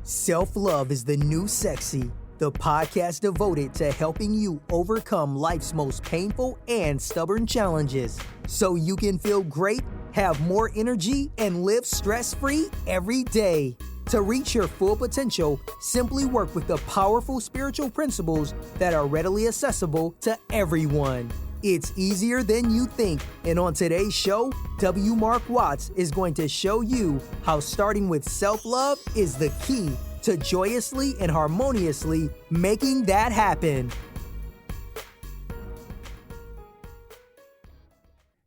Self-Love is the New Sexy, the podcast devoted to helping you overcome life's most painful and stubborn challenges so you can feel great, have more energy, and live stress-free every day. To reach your full potential, simply work with the powerful spiritual principles that are readily accessible to everyone. It's easier than you think, and on today's show, W. Mark Watts is going to show you how starting with self-love is the key to joyously and harmoniously making that happen.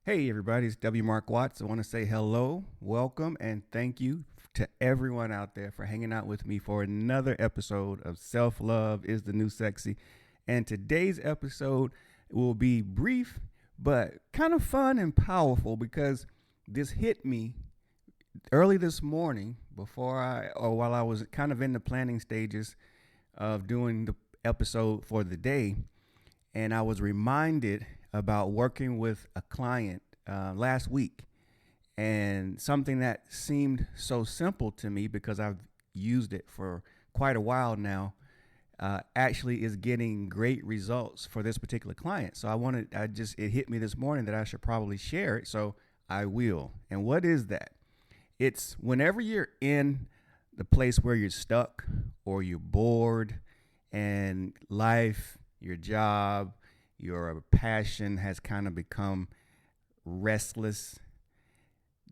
Hey everybody, it's W. Mark Watts. I want to say hello, welcome, and thank you to everyone out there for hanging out with me for another episode of Self-Love is the New Sexy. And today's episode will be brief, but kind of fun and powerful because this hit me early this morning while I was kind of in the planning stages of doing the episode for the day. And I was reminded about working with a client last week, and something that seemed so simple to me because I've used it for quite a while now actually is getting great results for this particular client. So it hit me this morning that I should probably share it. So I will. And what is that? It's whenever you're in the place where you're stuck or you're bored and life, your job, your passion has kind of become restless,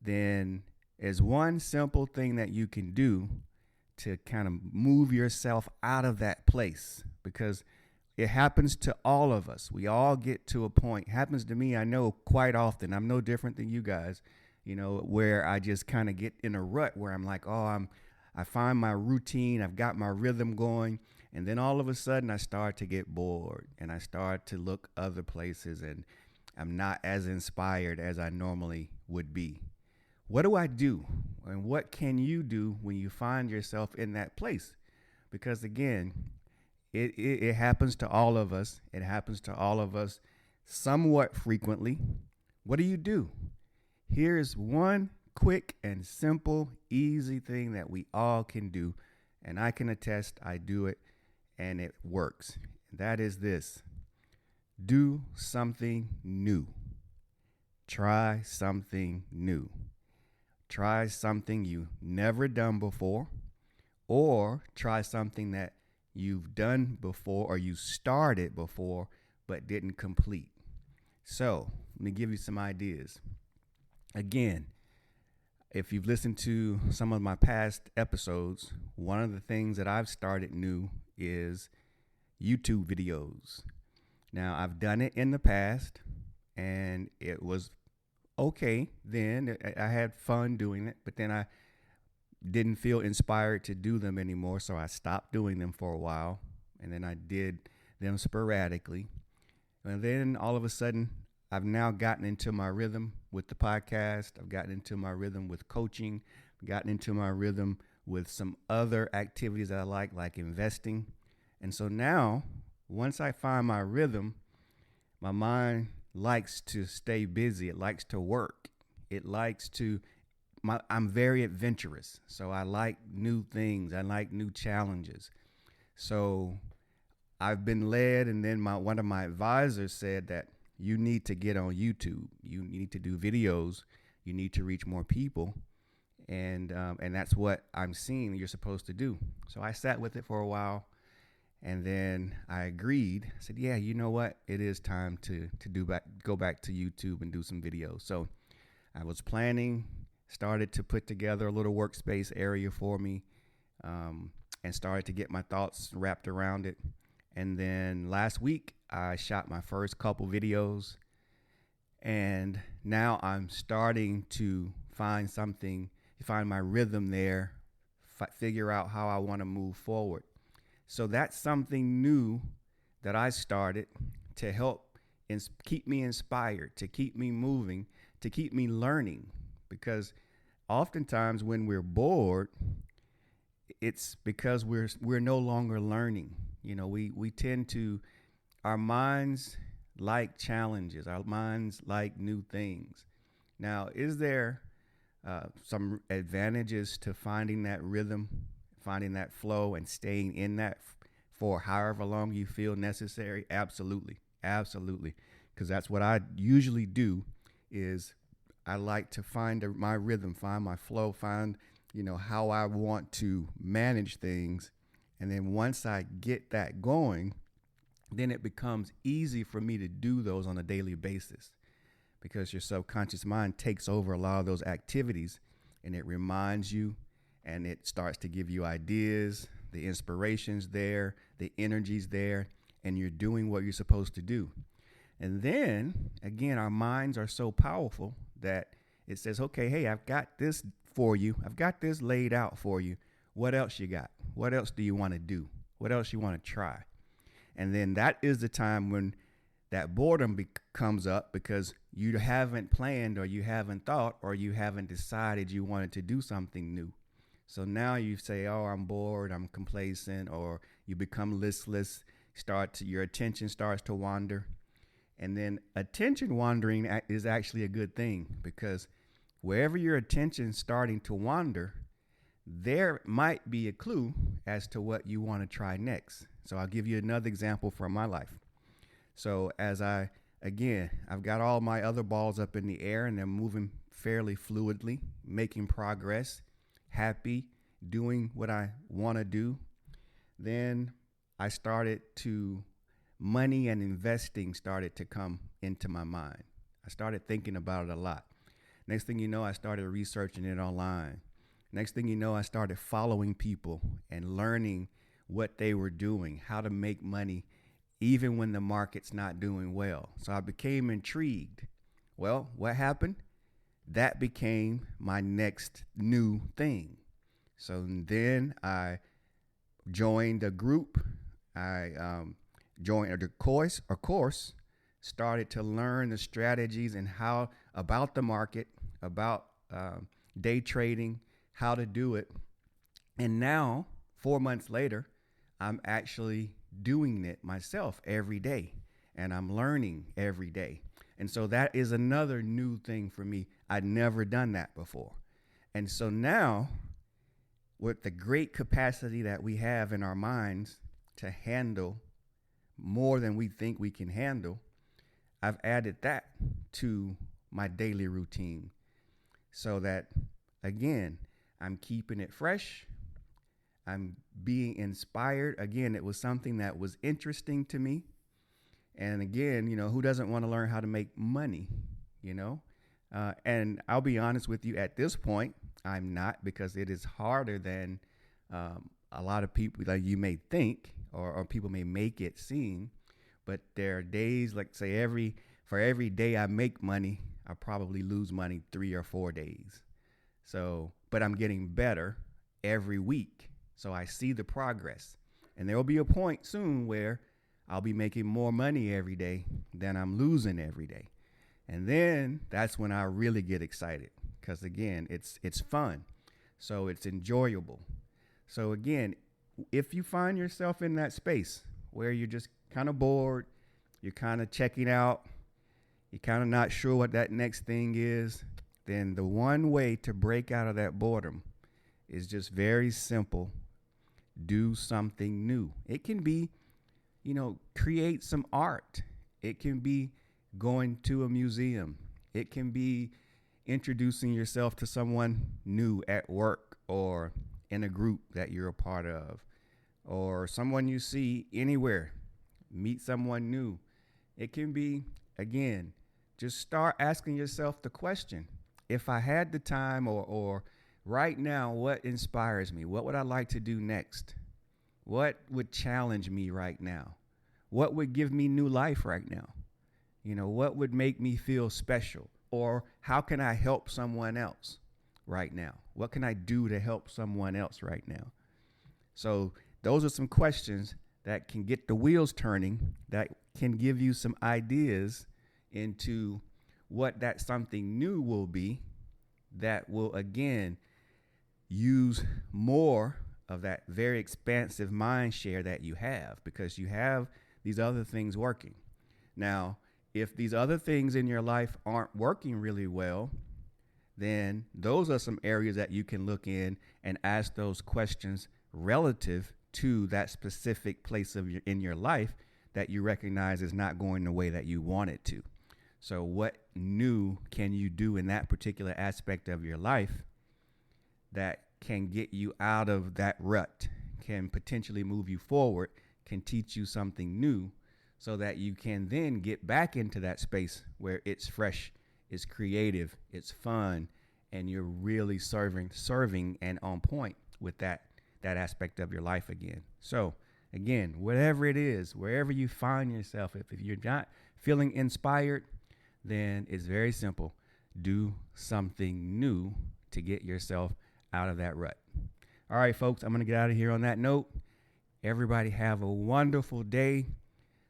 then there's one simple thing that you can do to kind of move yourself out of that place, because it happens to all of us. We all get to a point. It happens to me, I know, quite often. I'm no different than you guys, where I just kind of get in a rut where I'm like, I find my routine, I've got my rhythm going, and then all of a sudden I start to get bored and I start to look other places and I'm not as inspired as I normally would be. What do I do? And what can you do when you find yourself in that place? Because again, it happens to all of us. It happens to all of us somewhat frequently. What do? Here's one quick and simple, easy thing that we all can do. And I can attest I do it and it works. That is this: do something new. Try something new. Try something you've never done before, or try something that you've done before or you started before but didn't complete. So let me give you some ideas. Again, if you've listened to some of my past episodes, one of the things that I've started new is YouTube videos. Now, I've done it in the past and it was okay then. I had fun doing it, but then I didn't feel inspired to do them anymore, so I stopped doing them for a while, and then I did them sporadically. And then all of a sudden, I've now gotten into my rhythm with the podcast. I've gotten into my rhythm with coaching. I've gotten into my rhythm with some other activities that I like investing. And so now, once I find my rhythm, my mind likes to stay busy. It likes to work. I'm very adventurous. So I like new things. I like new challenges. So I've been led, and then one of my advisors said that you need to get on YouTube. You need to do videos. You need to reach more people. And that's what I'm seeing you're supposed to do. So I sat with it for a while. And then I agreed. I said, yeah, you know what? It is time to go back to YouTube and do some videos. So I was planning, started to put together a little workspace area for me, and started to get my thoughts wrapped around it. And then last week, I shot my first couple videos. And now I'm starting to find my rhythm there, figure out how I want to move forward. So that's something new that I started to help keep me inspired, to keep me moving, to keep me learning. Because oftentimes when we're bored, it's because we're no longer learning. We tend to, our minds like challenges. Our minds like new things. Now, is there some advantages to finding that rhythm, finding that flow and staying in that for however long you feel necessary? Absolutely. Absolutely. Because that's what I usually do is I like to find my rhythm, find my flow, find, how I want to manage things. And then once I get that going, then it becomes easy for me to do those on a daily basis because your subconscious mind takes over a lot of those activities and it reminds you and it starts to give you ideas, the inspiration's there, the energy's there, and you're doing what you're supposed to do. And then, again, our minds are so powerful that it says, okay, hey, I've got this for you. I've got this laid out for you. What else you got? What else do you want to do? What else you want to try? And then that is the time when that boredom comes up because you haven't planned or you haven't thought or you haven't decided you wanted to do something new. So now you say, oh, I'm bored, I'm complacent, or you become listless, your attention starts to wander. And then attention wandering is actually a good thing because wherever your attention's starting to wander, there might be a clue as to what you want to try next. So I'll give you another example from my life. So I've got all my other balls up in the air and they're moving fairly fluidly, making progress, happy, doing what I want to do. Then money and investing started to come into my mind. I started thinking about it a lot. Next thing you know, I started researching it online. Next thing you know, I started following people and learning what they were doing, how to make money, even when the market's not doing well. So I became intrigued. Well, what happened? That became my next new thing. So then I joined a group. I joined a course, started to learn the strategies and how about the market, about day trading, how to do it. And now, 4 months later, I'm actually doing it myself every day and I'm learning every day. And so that is another new thing for me. I'd never done that before. And so now, with the great capacity that we have in our minds to handle more than we think we can handle, I've added that to my daily routine so that, again, I'm keeping it fresh. I'm being inspired. Again, it was something that was interesting to me. And again, who doesn't want to learn how to make money, and I'll be honest with you, at this point, I'm not, because it is harder than a lot of people like you may think or people may make it seem. But there are days, like say for every day I make money, I probably lose money 3 or 4 days. So, but I'm getting better every week. So I see the progress. And there will be a point soon where I'll be making more money every day than I'm losing every day. And then that's when I really get excited because, again, it's fun. So it's enjoyable. So, again, if you find yourself in that space where you're just kind of bored, you're kind of checking out, you're kind of not sure what that next thing is, then the one way to break out of that boredom is just very simple. Do something new. It can be, create some art. It can be going to a museum. It can be introducing yourself to someone new at work or in a group that you're a part of, or someone you see anywhere. Meet someone new. It can be, again, just start asking yourself the question, if I had the time or right now, what inspires me? What would I like to do next? What would challenge me right now? What would give me new life right now? What would make me feel special? Or how can I help someone else right now? What can I do to help someone else right now? So those are some questions that can get the wheels turning, that can give you some ideas into what that something new will be that will, again, use more of that very expansive mind share that you have, because you have these other things working. Now, if these other things in your life aren't working really well, then those are some areas that you can look in and ask those questions relative to that specific place in your life that you recognize is not going the way that you want it to. So what new can you do in that particular aspect of your life that can get you out of that rut, can potentially move you forward, can teach you something new, so that you can then get back into that space where it's fresh, it's creative, it's fun, and you're really serving and on point with that aspect of your life again. So again, whatever it is, wherever you find yourself, if you're not feeling inspired, then it's very simple. Do something new to get yourself out of that rut. All right, folks, I'm going to get out of here on that note. Everybody have a wonderful day.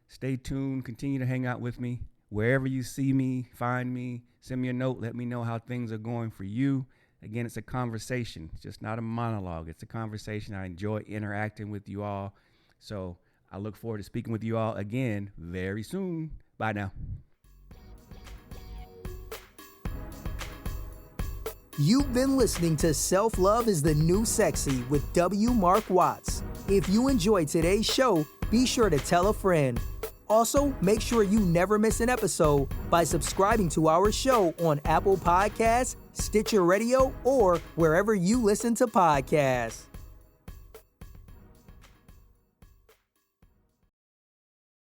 Stay tuned. Continue to hang out with me. Wherever you see me, find me, send me a note. Let me know how things are going for you. Again, it's a conversation. It's just not a monologue. It's a conversation. I enjoy interacting with you all. So I look forward to speaking with you all again very soon. Bye now. You've been listening to Self-Love is the New Sexy with W. Mark Watts. If you enjoyed today's show, be sure to tell a friend. Also, make sure you never miss an episode by subscribing to our show on Apple Podcasts, Stitcher Radio, or wherever you listen to podcasts.